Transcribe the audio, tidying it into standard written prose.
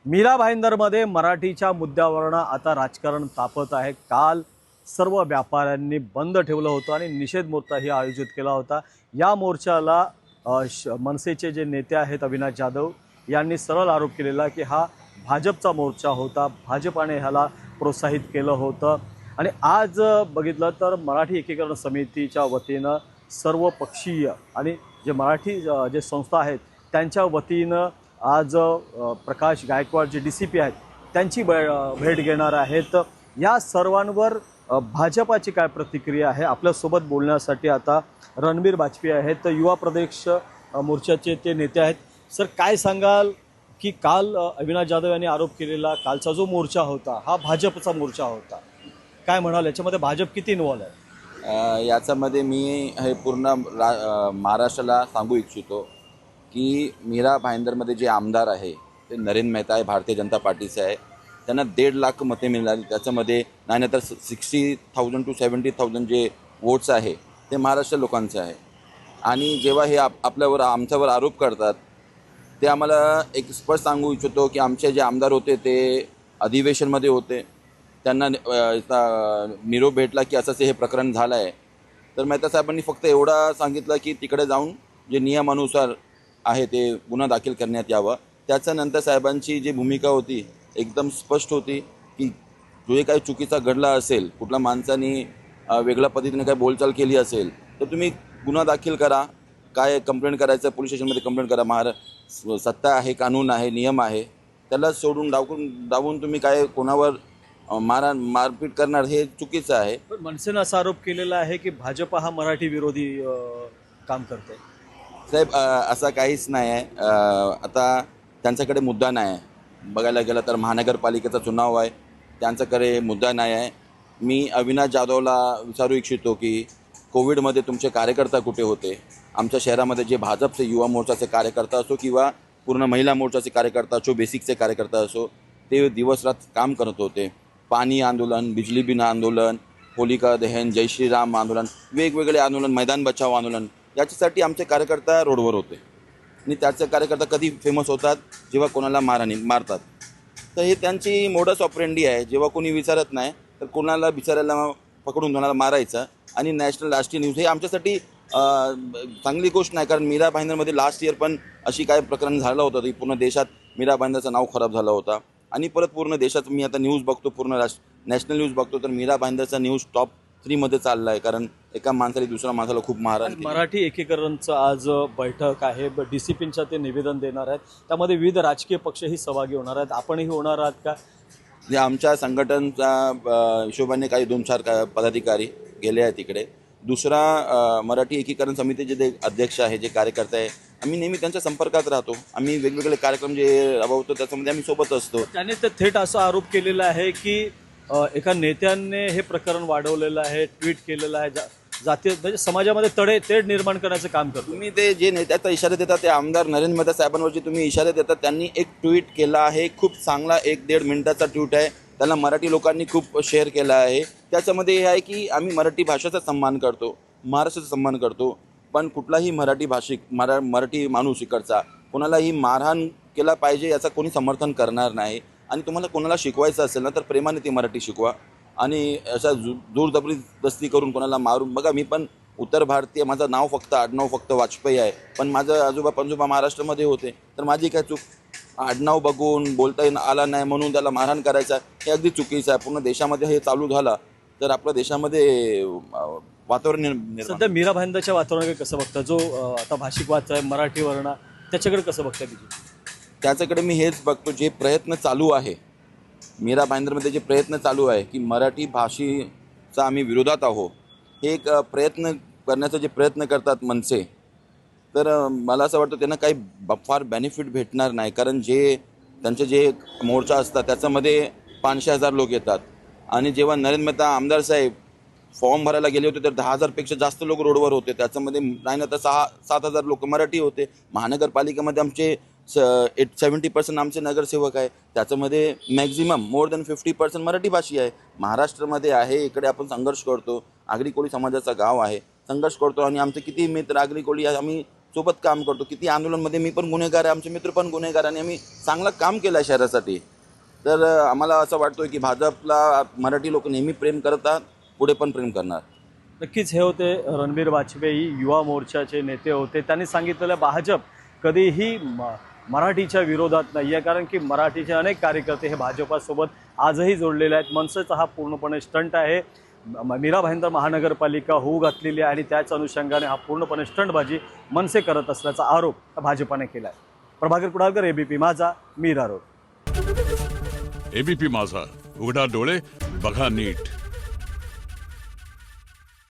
मीरा भाईंदरमध्ये मराठीच्या मुद्द्यावरनं आता राजकारण तापत आहे। काल सर्व व्यापाऱ्यांनी बंद ठेवलं होतं आणि निषेध मोर्चाही आयोजित केला होता। या मोर्चाला मनसेचे जे नेते आहेत अविनाश जाधव यांनी सरळ आरोप केलेला की हा भाजपचा मोर्चा होता, भाजपाने ह्याला प्रोत्साहित केलं होतं। आणि आज बघितलं तर मराठी एकीकरण समितीच्या वतीनं सर्व पक्षीय आणि जे मराठी जे संस्था आहेत त्यांच्या वतीनं आज प्रकाश गायकवाड जे DCP आहेत त्यांची भेट घेणार आहेत। या सर्वांवर भाजपाची काय प्रतिक्रिया आहे आपल्यासोबत बोलण्यासाठी आता रणबीर बाजपेयी आहेत, युवा प्रदेश मोर्चाचे ते नेते आहेत। सर, काय सांगाल की काल अविनाश जाधव यांनी आरोप केलेला कालचा जो मोर्चा होता हा भाजपचा मोर्चा होता, काय म्हणाल याच्यामध्ये भाजप किती इन्व्हॉल्व आहे? याच्यामध्ये मी हे पूर्ण महाराष्ट्राला सांगू इच्छितो की मीरा भाईंदरमध्ये जे आमदार आहे ते नरेंद्र मेहता आहे, भारतीय जनता पार्टीचे आहे। त्यांना 1.5 लाख मते मिळाली। त्याच्यामध्ये नाही तर 60,000 to 70,000 जे वोट्स आहे ते महाराष्ट्र लोकांचे आहे। आणि जेव्हा हे आपल्यावर आमच्यावर आरोप करतात ते आम्हाला एक स्पष्ट सांगू इच्छितो की आमचे जे आमदार होते ते अधिवेशनमध्ये होते, त्यांना निरोप भेटला की असंच हे प्रकरण झालं आहे। तर मेहता साहेबांनी फक्त एवढा सांगितलं की तिकडे जाऊन जे नियमानुसार आहे ते गुन्हा दाखल करण्यात यावं। त्याच्यानंतर साहेबांची जी भूमिका होती एकदम स्पष्ट होती की जो काही चुकीचा घडला असेल, कुठल्या माणसाने वेगळ्या पद्धतीने काही बोलचाल केली असेल तर तुम्ही गुन्हा दाखल करा, काय कंप्लेंट करायचं पोलीस स्टेशनमध्ये कंप्लेंट करा। सत्ता आहे, कानून आहे, नियम आहे, त्याला सोडून डावून तुम्ही काय कोणावर मारपीट करणार हे चुकीचं आहे। पण मनसेनं असा आरोप केलेला आहे की भाजप हा मराठी विरोधी काम करते। साहेब असं काहीच नाही आहे। आता त्यांच्याकडे मुद्दा नाही आहे। बघायला गेलं तर महानगरपालिकेचा चुनाव आहे, त्यांच्याकडे मुद्दा नाही आहे। मी अविनाश जाधवला विचारू इच्छितो की कोविडमध्ये तुमचे कार्यकर्ता कुठे होते? आमच्या शहरामध्ये जे भाजपचे युवा मोर्चाचे कार्यकर्ता असो किंवा पूर्ण महिला मोर्चाचे कार्यकर्ता असो, बेसिकचे कार्यकर्ता असो, ते दिवसरात काम करत होते। पाणी आंदोलन, बिजली बिल आंदोलन, होलिका दहन, जय श्रीराम आंदोलन, वेगवेगळे आंदोलन, मैदान बचाव आंदोलन, याच्यासाठी आमचे कार्यकर्ता रोडवर होते। आणि त्याचे कार्यकर्ता कधी फेमस होतात? जेव्हा कोणाला मारतात। तर हे त्यांची मोडस ऑपरेंडी आहे। जेव्हा कोणी विचारत नाही तर कोणाला विचारायला पकडून कोणाला मारायचं। आणि नॅशनल राष्ट्रीय न्यूज हे आमच्यासाठी चांगली गोष्ट नाही, कारण मीरा भाईंदरमध्ये लास्ट इयर पण अशी काय प्रकरण झालं होतं की पूर्ण देशात मीरा भाईंदरचं नाव खराब झालं होता। आणि परत पूर्ण देशात मी आता न्यूज बघतो, पूर्ण नॅशनल न्यूज बघतो, तर मीरा भाईंदरचा न्यूज टॉप 3 मध्ये चालला आहे, कारण एका माणसाने दुसऱ्या माणसाला खूप मारहाण केली। मराठी एकीकरणचं आज बैठक आहे, DCPंच्या ते निवेदन देणार आहेत, त्यामध्ये विविध राजकीय पक्षही सहभागी होणार आहेत, आपणही होणार आहात का? आमच्या संघटनच्या हिशोबाने काही 2-4 पदाधिकारी गेले आहेत तिकडे। दुसरा मराठी एकीकरण समितीचे जे अध्यक्ष आहे, जे कार्यकर्ते आहे, आम्ही नेहमी त्यांच्या संपर्कात राहतो। आम्ही वेगवेगळे कार्यक्रम जे राबवतो त्याच्यामध्ये आम्ही सोबत असतो। त्याने तर थेट असा आरोप केलेला आहे की एका नेत्याने हे प्रकरण वाढवलेलं आहे, ट्विट केलेलं आहे, जातीय म्हणजे समाजामध्ये तेढ निर्माण करण्याचं काम करतो। तुम्ही ते जे नेत्याचा इशारा देतात ते आमदार नरेंद्र मेहता साहेबांवरची तुम्ही इशारे देतात, त्यांनी एक ट्विट केला आहे, खूप चांगला 1-1.5 मिनिटाचा ट्विट आहे, त्याला मराठी लोकांनी खूप शेअर केला आहे। त्याच्यामध्ये हे आहे की आम्ही मराठी भाषेचा सन्मान करतो, महाराष्ट्राचा सन्मान करतो, पण कुठलाही मराठी भाषिक मराठी माणूस इकडचा कोणालाही मारहाण केला पाहिजे याचा कोणी समर्थन करणार नाही। आणि तुम्हाला कोणाला शिकवायचं असेल ना तर प्रेमाने ती मराठी शिकवा, आणि अशा जोर जबरदस्ती करून कोणाला मारून बघा। मी पण उत्तर भारतीय, माझं नाव फक्त आडनाव फक्त वाजपेयी आहे, पण माझं आजोबा पणजोबा महाराष्ट्रामध्ये होते, तर माझी काय चूक? आडनाव बघून बोलता आला नाही म्हणून त्याला मारहाण करायचं हे अगदी चुकीचं आहे। पूर्ण देशामध्ये हे चालू झालं तर आपल्या देशामध्ये वातावरण सध्या मीरा भाईंदरच्या वातावरणाकडे कसं बघता? जो आता भाषिक वाद आहे मराठीवरनं, त्याच्याकडे कसं बघता तुम्ही? त्याच्याकडे मी हेच बघतो, जे प्रयत्न चालू आहे मीरा भाईंदरमध्ये, जे प्रयत्न चालू आहे की मराठी भाषेचा आम्ही विरोधात आहोत, हे एक प्रयत्न करण्याचा जे प्रयत्न करतात मनसे, तर मला असं वाटतं त्यांना काही फार बेनिफिट भेटणार नाही। कारण त्यांचे जे मोर्चा असतात त्याच्यामध्ये 500,000 लोक येतात, आणि जेव्हा नरेंद्र मेहता आमदार साहेब फॉर्म भरायला गेले होते तर 10,000पेक्षा जास्त लोक रोडवर होते। त्याच्यामध्ये नाही ना तर 6-7,000 लोक मराठी होते। महानगरपालिकेमध्ये आमचे 70% आमचे नगरसेवक आहे, त्याच्यामध्ये मॅक्झिमम मोर दॅन 50% मराठी भाषी आहे। महाराष्ट्रामध्ये आहे, इकडे आपण संघर्ष करतो, आगरी कोळी समाजाचा गाव आहे, संघर्ष करतो, आणि आमचे किती मित्र आगरी कोळी आम्ही सोबत काम करतो. किती आंदोलनमध्ये मी पण गुन्हेगार आहे, आमचे मित्र पण गुन्हेगार आणि आम्ही चांगलं काम केलं आहे शहरासाठी. तर आम्हाला असं वाटतं की भाजपला मराठी लोक नेहमी प्रेम करतात, पुढे पण प्रेम करणार. नक्कीच हे होते रणबीर वाजपेयी, युवा मोर्चाचे नेते होते. त्यांनी सांगितलेलं भाजप कधीही मराठीच्या विरोधात नाही आहे, कारण की मराठीचे अनेक कार्यकर्ते हे भाजपासोबत आजही जोडलेले आहेत. मनसेचा हा पूर्णपणे स्टंट आहे. मीरा भाईंदर महानगरपालिका होऊ घातलेली आहे आणि त्याच अनुषंगाने हा पूर्णपणे स्टंटबाजी मनसे करत असल्याचा आरोप भाजपाने केला आहे. प्रभाकर कुडाळकर, एबीपी माझा, मीरा रोड. एबीपी माझा, उघडा डोळे बघा नीट.